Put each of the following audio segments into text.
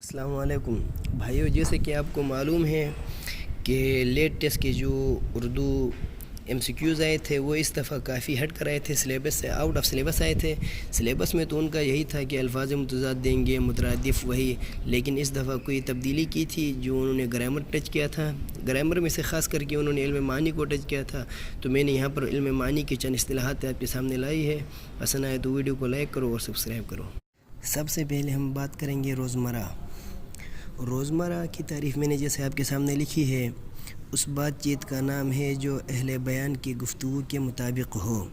अस्सलाम वालेकुम भाइयों, जैसे कि आपको मालूम है कि लेट टेस्ट के जो उर्दू एमसीक्यूज़ आए थे वो इस दफ़ा काफ़ी हट कर आए थे, सिलेबस से आउट ऑफ सिलेबस आए थे। सिलेबस में तो उनका यही था कि अल्फाज मुतज़ाद देंगे, मुतरादिफ वही, लेकिन इस दफ़ा कोई तब्दीली की थी जो उन्होंने ग्रामर टच किया था। ग्रामर में से ख़ास करके उन्होंने इल्म मानी को टच किया था। तो मैंने यहाँ पर इल्म मानी की चंद इस्तिलाहात आपके सामने लाई है। पसंद आए तो वीडियो को लाइक करो और सब्सक्राइब करो। सबसे पहले हम बात करेंगे रोज़मर्रा की तारीफ़ मैंने जैसे आपके सामने लिखी है, उस बातचीत का नाम है जो अहले बयान की गुफ्तगू के मुताबिक हो।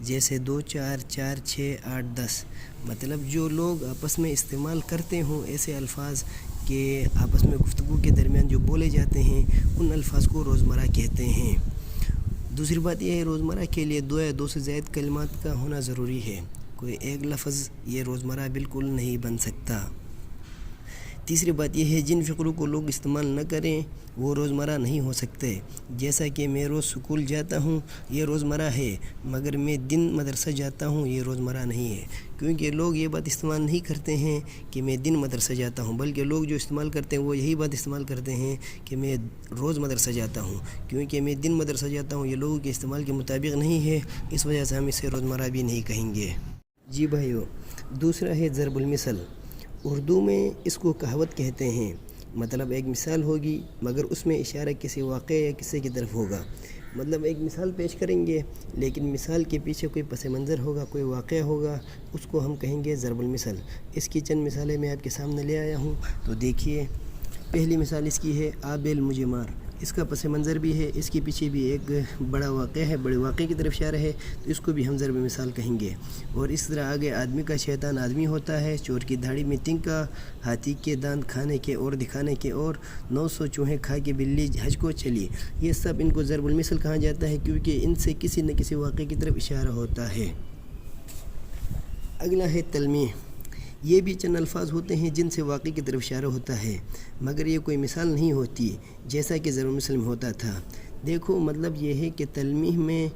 जैसे 2 4 4 6 8 10, मतलब जो लोग आपस में इस्तेमाल करते हों ऐसे अल्फाज के आपस में गुफ्तगू के दरमियान जो बोले जाते हैं उन अल्फाज को रोज़मर्रा कहते हैं। दूसरी बात यह है, रोज़मर्रा के लिए 2 या 2 से ज़ायद कलिमात का होना ज़रूरी है। कोई एक लफ्ज़ ये रोज़मर्रा बिल्कुल नहीं बन सकता। तीसरी बात यह है, जिन फ़िक्रों को लोग इस्तेमाल न करें वो रोज़मर्रा नहीं हो सकते। जैसा कि मैं रोज़ स्कूल जाता हूँ ये रोज़मर्रा है, मगर मैं दिन मदरसा जाता हूँ ये रोज़मर्रा नहीं है। क्योंकि लोग ये बात इस्तेमाल नहीं करते हैं कि मैं दिन मदरसा जाता हूँ, बल्कि लोग जो इस्तेमाल करते हैं वो यही बात इस्तेमाल करते हैं कि मैं रोज़ मदरसा जाता हूँ। क्योंकि मैं दिन मदरसा जाता हूँ ये लोगों के इस्तेमाल के मुताबिक नहीं है, इस वजह से हम इसे रोज़मर्रा भी नहीं कहेंगे। जी भाइयों, दूसरा है ज़रबुल मिसल। उर्दू में इसको कहावत कहते हैं। मतलब एक मिसाल होगी मगर उसमें इशारा किसी वाक़े या किस्से की तरफ होगा। मतलब एक मिसाल पेश करेंगे लेकिन मिसाल के पीछे कोई पस मंज़र होगा, कोई वाक़या होगा, उसको हम कहेंगे ज़रबुल मिसल। इसकी चंद मिसालें मैं आपके सामने ले आया हूँ, तो देखिए। पहली मिसाल इसकी है, आ बेल मुझे मार। इसका पस मंज़र भी है, इसके पीछे भी एक बड़ा वाक़या है, बड़े वाक़े की तरफ इशारा है, तो इसको भी हम ज़रब मिसाल कहेंगे। और इस तरह आगे, आदमी का शैतान आदमी होता है, चोर की दाढ़ी में तिनका, हाथी के दांत खाने के और दिखाने के, और 900 चूहे खा के बिल्ली हज को चली। ये सब इनको ज़रबुल मिसल कहा जाता है क्योंकि इनसे किसी न किसी वाक़े की तरफ इशारा होता है। अगला है तलमीह। ये भी चंद अल्फाज होते हैं जिनसे वाक़े की तरफ इशारा होता है, मगर ये कोई मिसाल नहीं होती जैसा कि ज़रबुल मिसल में होता था। देखो, मतलब ये है कि तलमीह में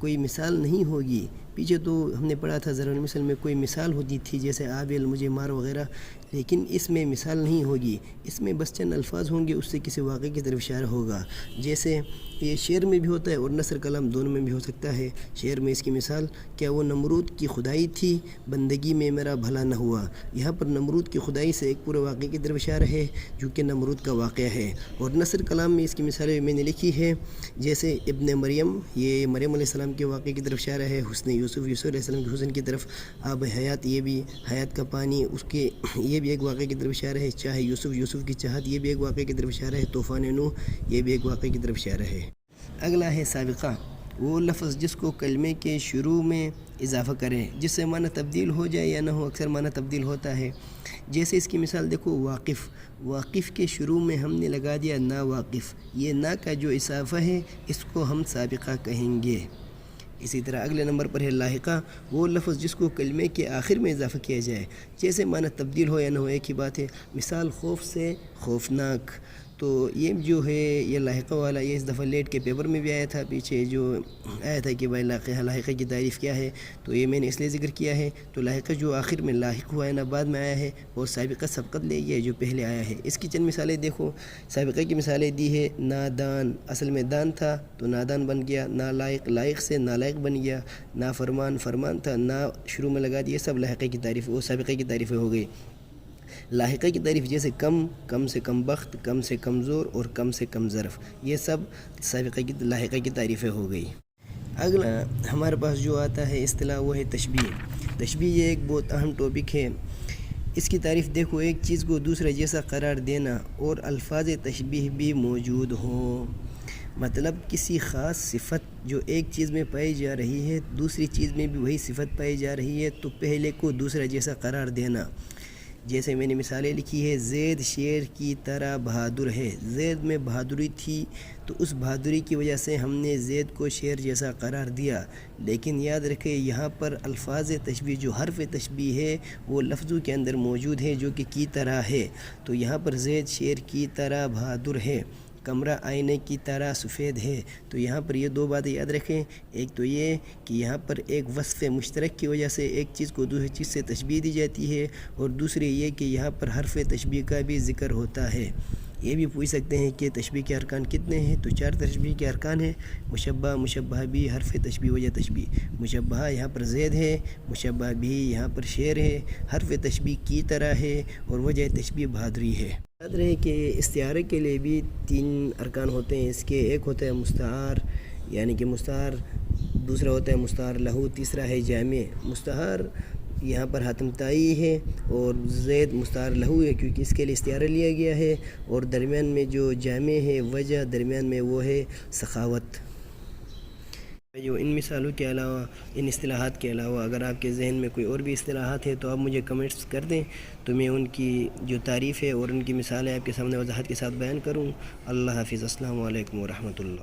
कोई मिसाल नहीं होगी। पीछे तो हमने पढ़ा था ज़रबुल मिसल में कोई मिसाल होती थी, जैसे आबिल मुझे मार वग़ैरह, लेकिन इसमें मिसाल नहीं होगी। इसमें बस चंद अल्फाज होंगे, उससे किसी वाक़े की तरफ इशारा होगा। जैसे ये शेर में भी होता है और नसर कलाम दोनों में भी हो सकता है। शेर में इसकी मिसाल, क्या वो नमरूद की खुदाई थी, बंदगी में मेरा भला न हुआ। यहाँ पर नमरूद की खुदाई से एक पूरे वाक़े की तरफ इशारा है जो कि नमरूद का वाक़या है। और नसर कलाम में इसकी मिसालें मैंने लिखी है, जैसे इब्न मरियम, ये मरियम अलैहिस्सलाम के वाक़े की तरफ इशारा है। हुस्न यूसुफ अलैहिस्सलाम के हुस्न की तरफ। आब हयात, ये भी हयात का पानी, उसके ये भी एक वाक़े की तरफ इशारा है। चाह यूसुफ की चाहत, ये भी एक वाक़े की तरफ इशारा है। तूफ़ान नूह, ये भी एक वाक़े की तरफ इशारा है। अगला है साबिक़ा। वो लफ्ज़ जिसको कलमे के शुरू में इजाफ़ा करें, जिससे माना तब्दील हो जाए या ना हो, अक्सर माना तब्दील होता है। जैसे इसकी मिसाल देखो, वाक़िफ़। वाक़िफ़ के शुरू में हमने लगा दिया ना वाक़िफ़, ये ना का जो इजाफ़ा है इसको हम साबिक़ा कहेंगे। इसी तरह अगले नंबर पर है लाहिक़ा। वो लफ्ज़ जिसको कलमे के आखिर में इजाफ़ा किया जाए, जैसे माना तब्दील हो या ना हो, एक ही बात है। मिसाल खौफ से खौफनाक, तो ये जो है ये लाहिक़ा वाला, ये इस दफ़ा लेट के पेपर में भी आया था। पीछे जो आया था कि भाई लाहिक़ा की तारीफ़ क्या है, तो ये मैंने इसलिए ज़िक्र किया है। तो लाहिक़ा जो आखिर में लाहिक़ हुआ है ना, बाद में आया है, और साबिक़ा सबक़त ले गया जो पहले आया है। इसकी चंद मिसालें देखो। साबिक़ा की मिसालें दी है, नादान, असल में दान था तो नादान बन गया। नालायक, लायक से नालायक बन गया। नाफरमान, फरमान था, ना शुरू में लगा दिया। सब लाहिक़ा की तारीफ़, वो साबिक़ा की तारीफ़ें हो गई। लाहिक़ा की तारीफ़ जैसे कम, कम से कम बख्त, कम से कमज़ोर और कम से कम ज़र्फ़, ये सब साबिक़ा की लाहिक़ा की तारीफ़ें हो गई। अगला हमारे पास जो आता है इस्तिलाह, वो है तशबीह। तशबीह ये एक बहुत अहम टॉपिक है। इसकी तारीफ़ देखो, एक चीज़ को दूसरे जैसा करार देना और अल्फाज तशबीह भी मौजूद हों। मतलब किसी ख़ास सिफ़त जो एक चीज़ में पाई जा रही है, दूसरी चीज़ में भी वही सिफ़त पाई जा रही है, तो पहले को दूसरा जैसा करार देना। जैसे मैंने मिसालें लिखी है, ज़ैद शेर की तरह बहादुर है। ज़ैद में बहादुरी थी तो उस बहादुरी की वजह से हमने ज़ैद को शेर जैसा करार दिया। लेकिन याद रखें, यहाँ पर अल्फाज तशबीह, जो हर्फ़ तशबीह है वो लफ्ज़ों के अंदर मौजूद है जो कि तरह है। तो यहाँ पर ज़ैद शेर की तरह बहादुर है, کمرہ آئینے کی طرح سفید ہے۔ تو یہاں پر یہ دو باتیں یاد رکھیں، ایک تو یہ کہ یہاں پر ایک وصف مشترک کی وجہ سے ایک چیز کو دوسری چیز سے تشبیہ دی جاتی ہے، اور دوسری یہ کہ یہاں پر حرف تشبیہ کا بھی ذکر ہوتا ہے۔ یہ بھی پوچھ سکتے ہیں کہ تشبیہ کے ارکان کتنے ہیں، تو 4 تشبیہ کے ارکان ہیں: مشبہ، مشبہ بھی، حرف تشبیہ، وجہ تشبیہ۔ مشبہ یہاں پر زید ہے، مشبہ بھی یہاں پر شیر ہے، حرف تشبیہ کی طرح ہے، اور وجہ تشبیہ بہادری ہے۔ یاد رہے کہ استعارے کے لیے بھی 3 ارکان ہوتے ہیں اس کے، ایک ہوتا ہے مستعار یعنی کہ مستعار، دوسرا ہوتا ہے مستعار لہو، تیسرا ہے جامع۔ مستعار یہاں پر حاتم تائی ہے، اور زید مستعار لہو ہے کیونکہ اس کے لیے استعارہ لیا گیا ہے، اور درمیان میں جو جامع ہے وجہ درمیان میں وہ ہے سخاوت۔ جو ان مثالوں کے علاوہ، ان اصطلاحات کے علاوہ اگر آپ کے ذہن میں کوئی اور بھی اصطلاحات ہے تو آپ مجھے کمنٹس کر دیں، تو میں ان کی جو تعریف ہے اور ان کی مثالیں آپ کے سامنے وضاحت کے ساتھ بیان کروں۔ اللہ حافظ، السلام علیکم ورحمۃ اللہ۔